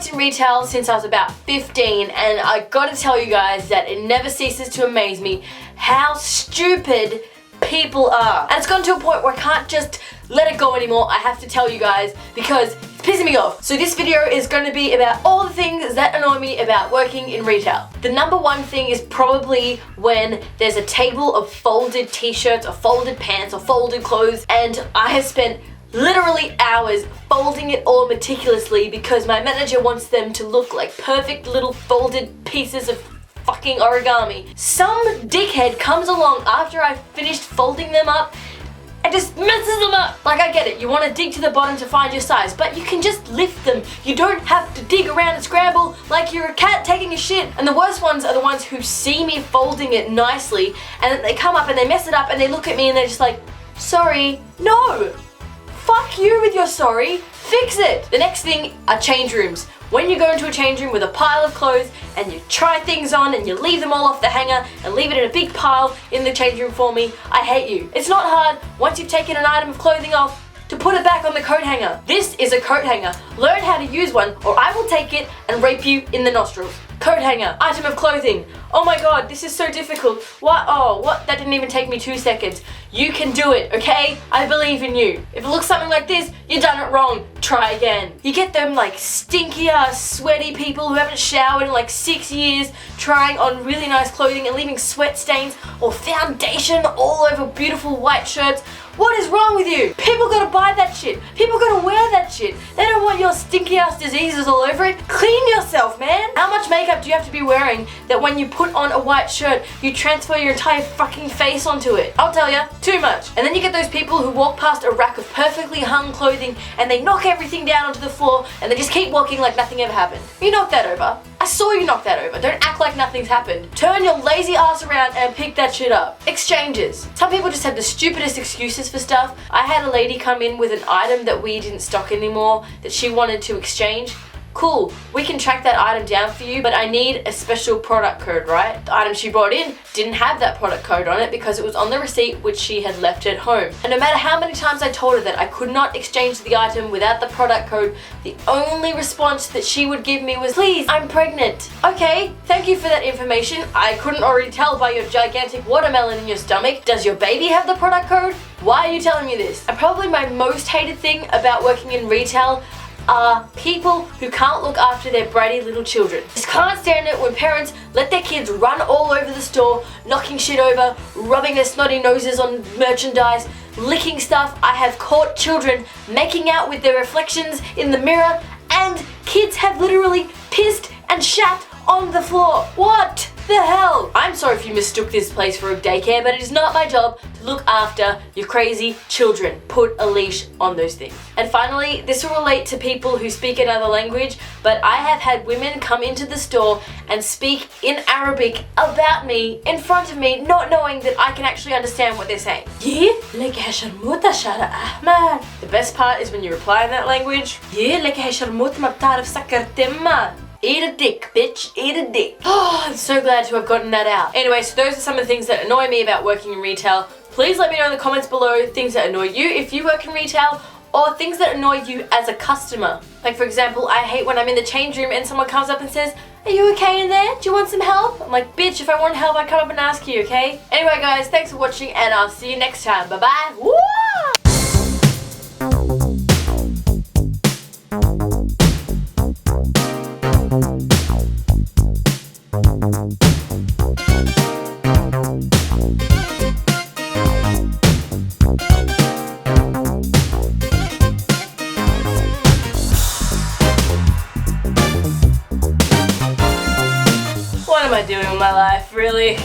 worked in retail since I was about 15, and I gotta tell you guys that it never ceases to amaze me how stupid people are. And it's gotten to a point where I can't just let it go anymore. I have to tell you guys because it's pissing me off. So this video is going to be about all the things that annoy me about working in retail. The number one thing is probably when there's a table of folded t-shirts or folded pants or folded clothes, and I have spent literally hours folding it all meticulously because my manager wants them to look like perfect little folded pieces of fucking origami. Some dickhead comes along after I've finished folding them up and just messes them up. Like, I get it, you want to dig to the bottom to find your size, but you can just lift them. You don't have to dig around and scramble like you're a cat taking a shit. And the worst ones are the ones who see me folding it nicely and then they come up and they mess it up and they look at me and they're just like, sorry. No! Fuck you with your sorry. Fix it! The next thing are change rooms. When you go into a change room with a pile of clothes and you try things on and you leave them all off the hanger and leave it in a big pile in the change room for me, I hate you. It's not hard, once you've taken an item of clothing off, to put it back on the coat hanger. This is a coat hanger. Learn how to use one or I will take it and rape you in the nostrils. Coat hanger, item of clothing. Oh my god, this is so difficult. What? Oh, what? That didn't even take me 2 seconds. You can do it, okay? I believe in you. If it looks something like this, you done it wrong. Try again. You get them like stinky ass, sweaty people who haven't showered in like 6 years, trying on really nice clothing and leaving sweat stains or foundation all over beautiful white shirts. What is wrong with you? People gotta buy that shit. People gotta wear that shit. They don't want your stinky ass diseases all over it. Clean yourself, man. How much makeup do you have to be wearing that when you put on a white shirt, you transfer your entire fucking face onto it? I'll tell ya, too much. And then you get those people who walk past a rack of perfectly hung clothing and they knock everything down onto the floor and they just keep walking like nothing ever happened. You knocked that over. I saw you knock that over. Don't act like nothing's happened. Turn your lazy ass around and pick that shit up. Exchanges. Some people just have the stupidest excuses for stuff. I had a lady come in with an item that we didn't stock anymore that she wanted to exchange. Cool, we can track that item down for you, but I need a special product code, right? The item she brought in didn't have that product code on it because it was on the receipt which she had left at home. And no matter how many times I told her that I could not exchange the item without the product code, the only response that she would give me was, please, I'm pregnant. Okay, thank you for that information. I couldn't already tell by your gigantic watermelon in your stomach. Does your baby have the product code? Why are you telling me this? And probably my most hated thing about working in retail are people who can't look after their bratty little children. Just can't stand it when parents let their kids run all over the store, knocking shit over, rubbing their snotty noses on merchandise, licking stuff. I have caught children making out with their reflections in the mirror, and kids have literally pissed and shat on the floor. What the hell? I'm sorry if you mistook this place for a daycare, but it is not my job to look after your crazy children. Put a leash on those things. And finally, this will relate to people who speak another language, but I have had women come into the store and speak in Arabic about me in front of me, not knowing that I can actually understand what they're saying. The best part is when you reply in that language. Eat a dick, bitch. Eat a dick. Oh, I'm so glad to have gotten that out. Anyway, so those are some of the things that annoy me about working in retail. Please let me know in the comments below things that annoy you if you work in retail, or things that annoy you as a customer. Like, for example, I hate when I'm in the change room and someone comes up and says, are you okay in there? Do you want some help? I'm like, bitch, if I want help, I'd come up and ask you, okay? Anyway, guys, thanks for watching and I'll see you next time. Bye-bye. Woo! What am I doing with my life, really?